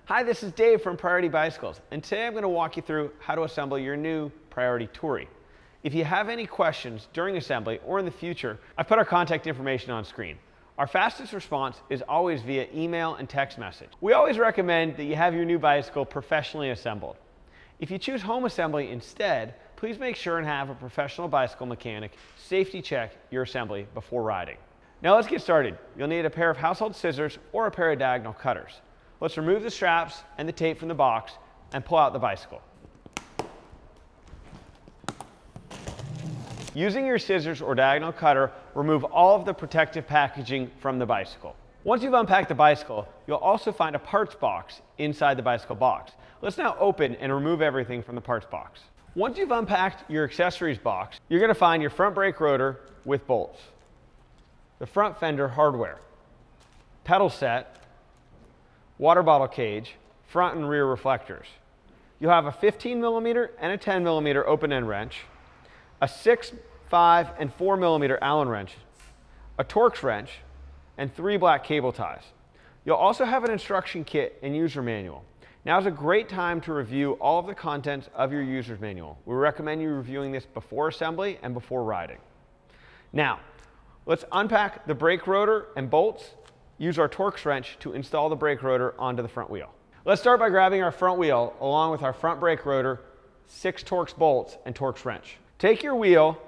Hi, this is Dave from Priority Bicycles, and today I'm going to walk you through how to assemble your new Priority Turi. If you have any questions during assembly or in the future, I've put our contact information on screen. Our fastest response is always via email and text message. We always recommend that you have your new bicycle professionally assembled. If you choose home assembly instead, please make sure and have a professional bicycle mechanic safety check your assembly before riding. Now let's get started. You'll need a pair of household scissors or a pair of diagonal cutters. Let's remove the straps and the tape from the box and pull out the bicycle. Using your scissors or diagonal cutter, remove all of the protective packaging from the bicycle. Once you've unpacked the bicycle, you'll also find a parts box inside the bicycle box. Let's now open and remove everything from the parts box. Once you've unpacked your accessories box, you're going to find your front brake rotor with bolts, the front fender hardware, pedal set, water bottle cage, front and rear reflectors. You'll have a 15mm and a 10mm open-end wrench, a 6, 5, and 4mm Allen wrench, a Torx wrench, and 3 black cable ties. You'll also have an instruction kit and user manual. Now is a great time to review all of the contents of your user's manual. We recommend you reviewing this before assembly and before riding. Now, let's unpack the brake rotor and bolts. Use our Torx wrench to install the brake rotor onto the front wheel. Let's start by grabbing our front wheel along with our front brake rotor, 6 Torx bolts, and Torx wrench. Take your wheel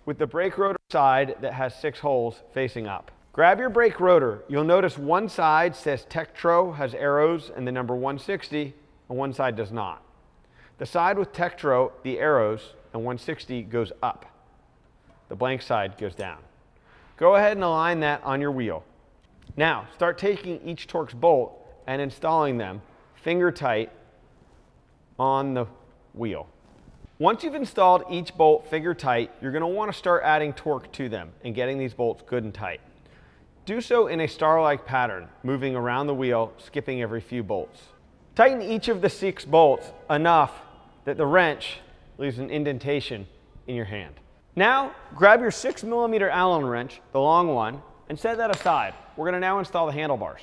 with the brake rotor side that has 6 holes facing up. Grab your brake rotor. You'll notice one side says Tektro, has arrows and the number 160, and one side does not. The side with Tektro, the arrows, and 160 goes up. The blank side goes down. Go ahead and align that on your wheel. Now, start taking each Torx bolt and installing them finger tight on the wheel. Once you've installed each bolt finger tight, you're going to want to start adding torque to them and getting these bolts good and tight. Do so in a star-like pattern, moving around the wheel, skipping every few bolts. Tighten each of the 6 bolts enough that the wrench leaves an indentation in your hand. Now, grab your 6mm Allen wrench, the long one, and set that aside. We're going to now install the handlebars.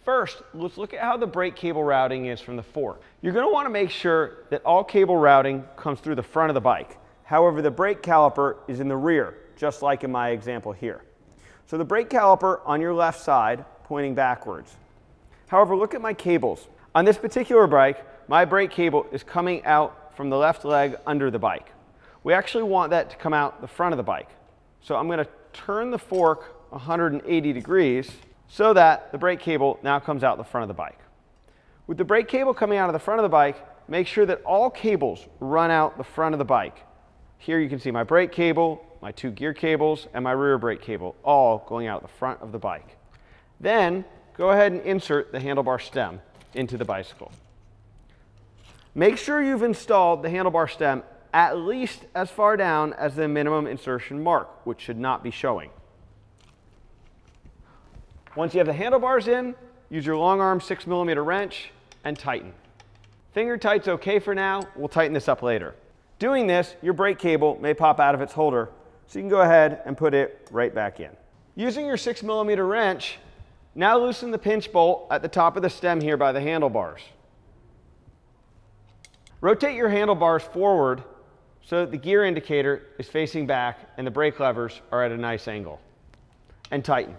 First, let's look at how the brake cable routing is from the fork. You're going to want to make sure that all cable routing comes through the front of the bike. However, the brake caliper is in the rear, just like in my example here. So the brake caliper on your left side, pointing backwards. However, look at my cables. On this particular bike, my brake cable is coming out from the left leg under the bike. We actually want that to come out the front of the bike. So I'm going to turn the fork 180 degrees so that the brake cable now comes out the front of the bike. With the brake cable coming out of the front of the bike, make sure that all cables run out the front of the bike. Here you can see my brake cable, my 2 gear cables, and my rear brake cable, all going out the front of the bike. Then go ahead and insert the handlebar stem into the bicycle. Make sure you've installed the handlebar stem at least as far down as the minimum insertion mark, which should not be showing. Once you have the handlebars in, use your long arm 6mm wrench and tighten. Finger tight's okay for now. We'll tighten this up later. Doing this, your brake cable may pop out of its holder, so you can go ahead and put it right back in. Using your 6mm wrench, now loosen the pinch bolt at the top of the stem here by the handlebars. Rotate your handlebars forward so that the gear indicator is facing back and the brake levers are at a nice angle. And tighten.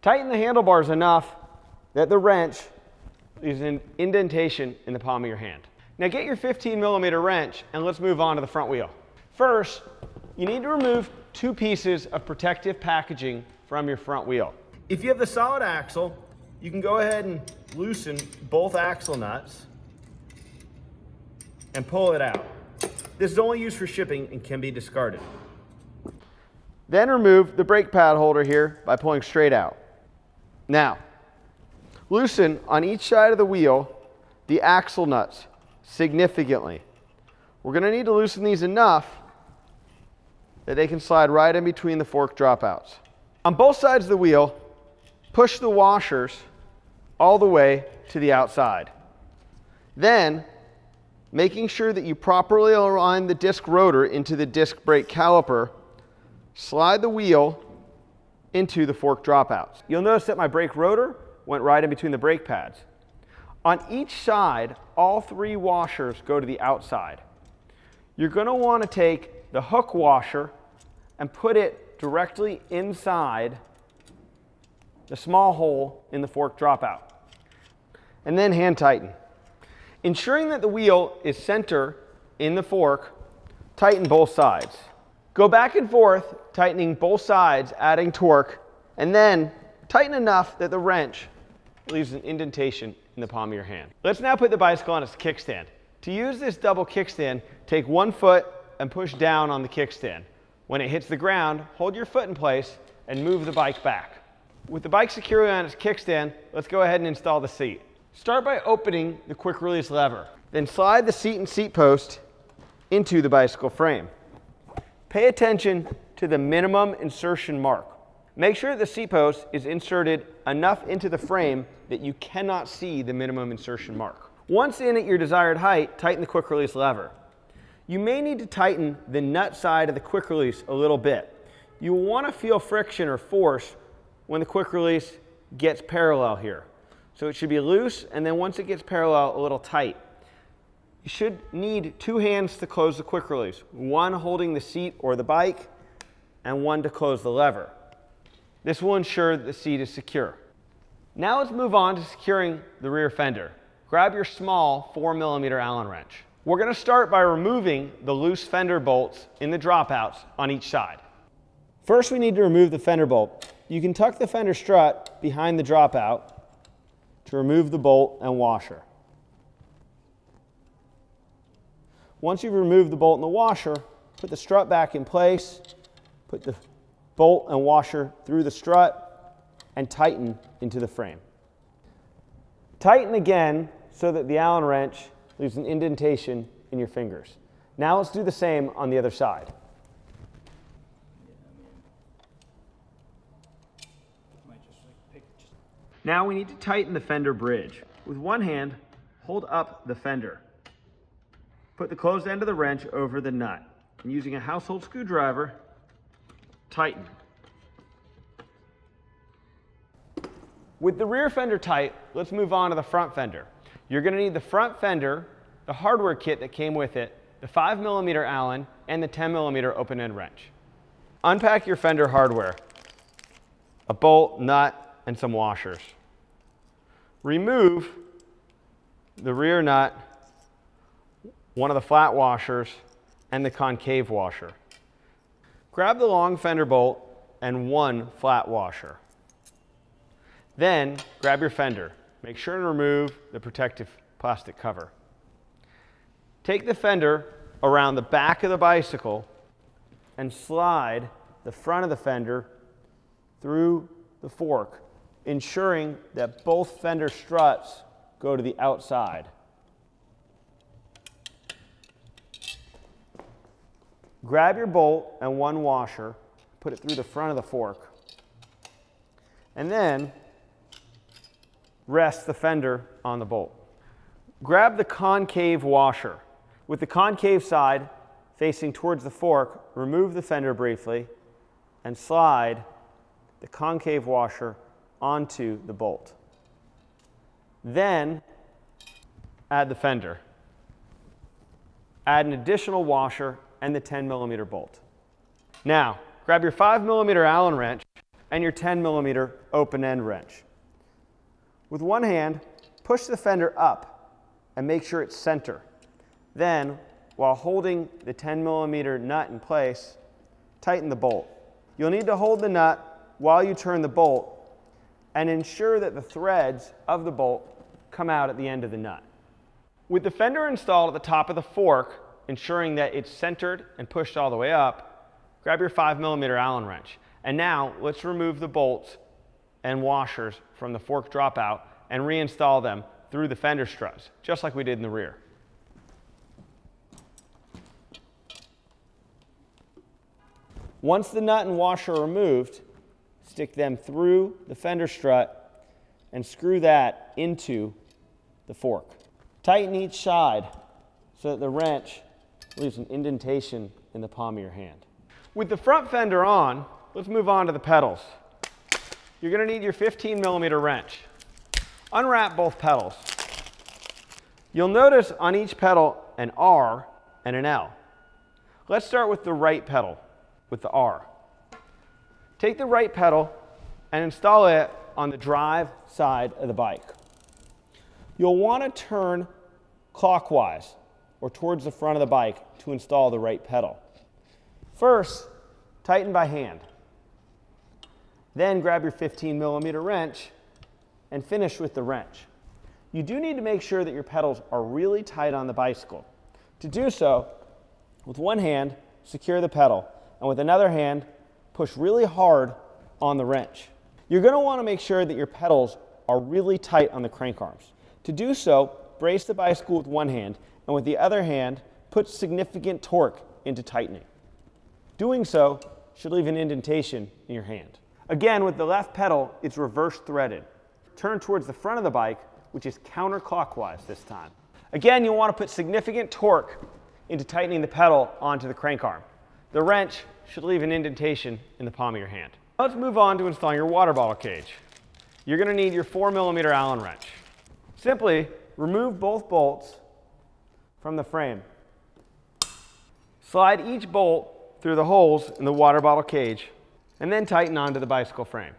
Tighten the handlebars enough that the wrench leaves an indentation in the palm of your hand. Now get your 15mm wrench and let's move on to the front wheel. First, you need to remove 2 pieces of protective packaging from your front wheel. If you have the solid axle, you can go ahead and loosen both axle nuts and pull it out. This is only used for shipping and can be discarded. Then remove the brake pad holder here by pulling straight out. Now, loosen on each side of the wheel the axle nuts significantly. We're going to need to loosen these enough that they can slide right in between the fork dropouts. On both sides of the wheel, push the washers all the way to the outside. Then, making sure that you properly align the disc rotor into the disc brake caliper, slide the wheel into the fork dropouts. You'll notice that my brake rotor went right in between the brake pads. On each side, all 3 washers go to the outside. You're going to want to take the hook washer and put it directly inside the small hole in the fork dropout. And then hand tighten. Ensuring that the wheel is center in the fork, tighten both sides. Go back and forth, tightening both sides, adding torque, and then tighten enough that the wrench leaves an indentation in the palm of your hand. Let's now put the bicycle on its kickstand. To use this double kickstand, take one foot and push down on the kickstand. When it hits the ground, hold your foot in place and move the bike back. With the bike securely on its kickstand, let's go ahead and install the seat. Start by opening the quick release lever. Then slide the seat and seat post into the bicycle frame. Pay attention to the minimum insertion mark. Make sure the seat post is inserted enough into the frame that you cannot see the minimum insertion mark. Once in at your desired height, tighten the quick release lever. You may need to tighten the nut side of the quick release a little bit. You will want to feel friction or force when the quick release gets parallel here. So it should be loose, and then once it gets parallel, a little tight. You should need 2 hands to close the quick release, one holding the seat or the bike, and one to close the lever. This will ensure that the seat is secure. Now let's move on to securing the rear fender. Grab your small 4mm Allen wrench. We're going to start by removing the loose fender bolts in the dropouts on each side. First, we need to remove the fender bolt. You can tuck the fender strut behind the dropout to remove the bolt and washer. Once you've removed the bolt and the washer, put the strut back in place, put the bolt and washer through the strut, and tighten into the frame. Tighten again so that the Allen wrench leaves an indentation in your fingers. Now let's do the same on the other side. Now we need to tighten the fender bridge. With one hand, hold up the fender. Put the closed end of the wrench over the nut. And using a household screwdriver, tighten. With the rear fender tight, let's move on to the front fender. You're going to need the front fender, the hardware kit that came with it, the 5mm Allen, and the 10mm open-end wrench. Unpack your fender hardware, a bolt, nut, and some washers. Remove the rear nut, one of the flat washers, and the concave washer. Grab the long fender bolt and one flat washer. Then grab your fender. Make sure to remove the protective plastic cover. Take the fender around the back of the bicycle and slide the front of the fender through the fork, ensuring that both fender struts go to the outside. Grab your bolt and one washer, put it through the front of the fork, and then rest the fender on the bolt. Grab the concave washer. With the concave side facing towards the fork, remove the fender briefly and slide the concave washer onto the bolt. Then add the fender. Add an additional washer and the 10mm bolt. Now, grab your 5mm Allen wrench and your 10mm open-end wrench. With one hand, push the fender up and make sure it's center. Then, while holding the 10mm nut in place, tighten the bolt. You'll need to hold the nut while you turn the bolt and ensure that the threads of the bolt come out at the end of the nut. With the fender installed at the top of the fork, ensuring that it's centered and pushed all the way up, grab your 5mm Allen wrench. And now let's remove the bolts and washers from the fork dropout and reinstall them through the fender struts, just like we did in the rear. Once the nut and washer are removed, stick them through the fender strut and screw that into the fork. Tighten each side so that the wrench leaves an indentation in the palm of your hand. With the front fender on, let's move on to the pedals. You're going to need your 15mm wrench. Unwrap both pedals. You'll notice on each pedal an R and an L. Let's start with the right pedal, with the R. Take the right pedal and install it on the drive side of the bike. You'll want to turn clockwise or towards the front of the bike to install the right pedal. First, tighten by hand. Then grab your 15mm wrench and finish with the wrench. You do need to make sure that your pedals are really tight on the bicycle. To do so, with one hand, secure the pedal, and with another hand, push really hard on the wrench. You're going to want to make sure that your pedals are really tight on the crank arms. To do so, brace the bicycle with one hand, and with the other hand, put significant torque into tightening. Doing so should leave an indentation in your hand. Again, with the left pedal, it's reverse threaded. Turn towards the front of the bike, which is counterclockwise this time. Again, you'll want to put significant torque into tightening the pedal onto the crank arm. The wrench should leave an indentation in the palm of your hand. Let's move on to installing your water bottle cage. You're going to need your 4mm Allen wrench. Simply remove both bolts from the frame. Slide each bolt through the holes in the water bottle cage and then tighten onto the bicycle frame.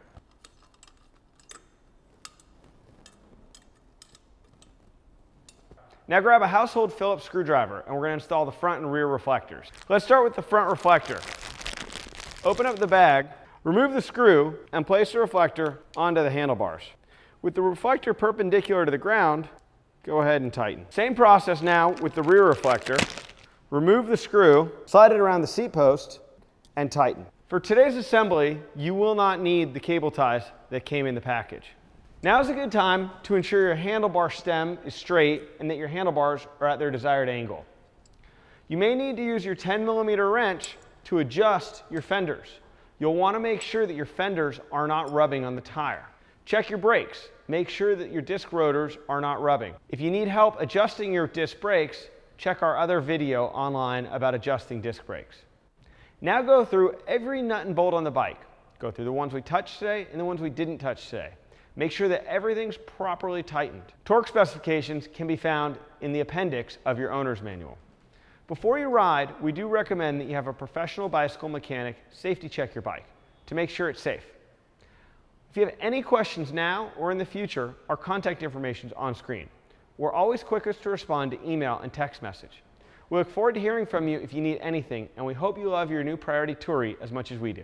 Now grab a household Phillips screwdriver and we're going to install the front and rear reflectors. Let's start with the front reflector. Open up the bag, remove the screw, and place the reflector onto the handlebars. With the reflector perpendicular to the ground, go ahead and tighten. Same process now with the rear reflector. Remove the screw, slide it around the seat post, and tighten. For today's assembly, you will not need the cable ties that came in the package. Now is a good time to ensure your handlebar stem is straight and that your handlebars are at their desired angle. You may need to use your 10mm wrench to adjust your fenders. You'll want to make sure that your fenders are not rubbing on the tire. Check your brakes. Make sure that your disc rotors are not rubbing. If you need help adjusting your disc brakes, check our other video online about adjusting disc brakes. Now go through every nut and bolt on the bike. Go through the ones we touched today and the ones we didn't touch today. Make sure that everything's properly tightened. Torque specifications can be found in the appendix of your owner's manual. Before you ride, we do recommend that you have a professional bicycle mechanic safety check your bike to make sure it's safe. If you have any questions now or in the future, our contact information is on screen. We're always quickest to respond to email and text message. We look forward to hearing from you if you need anything, and we hope you love your new Priority Turi as much as we do.